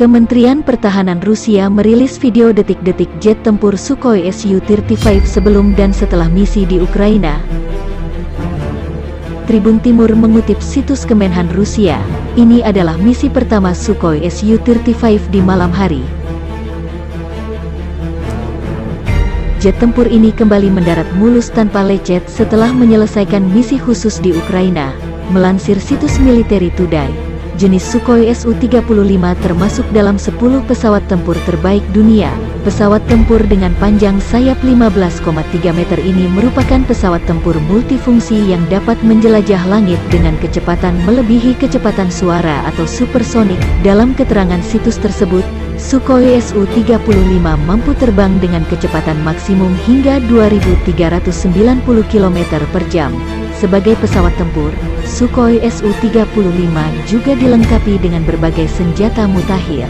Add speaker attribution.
Speaker 1: Kementerian Pertahanan Rusia merilis video detik-detik jet tempur Sukhoi Su-35 sebelum dan setelah misi di Ukraina. Tribun Timur mengutip situs Kemenhan Rusia, ini adalah misi pertama Sukhoi Su-35 di malam hari. Jet tempur ini kembali mendarat mulus tanpa lecet setelah menyelesaikan misi khusus di Ukraina, melansir situs Military Today. Jenis Sukhoi Su-35 termasuk dalam 10 pesawat tempur terbaik dunia. Pesawat tempur dengan panjang sayap 15,3 meter ini merupakan pesawat tempur multifungsi yang dapat menjelajah langit dengan kecepatan melebihi kecepatan suara atau supersonik. Dalam keterangan situs tersebut, Sukhoi Su-35 mampu terbang dengan kecepatan maksimum hingga 2.390 km per jam. Sebagai pesawat tempur, Sukhoi Su-35 juga dilengkapi dengan berbagai senjata mutakhir.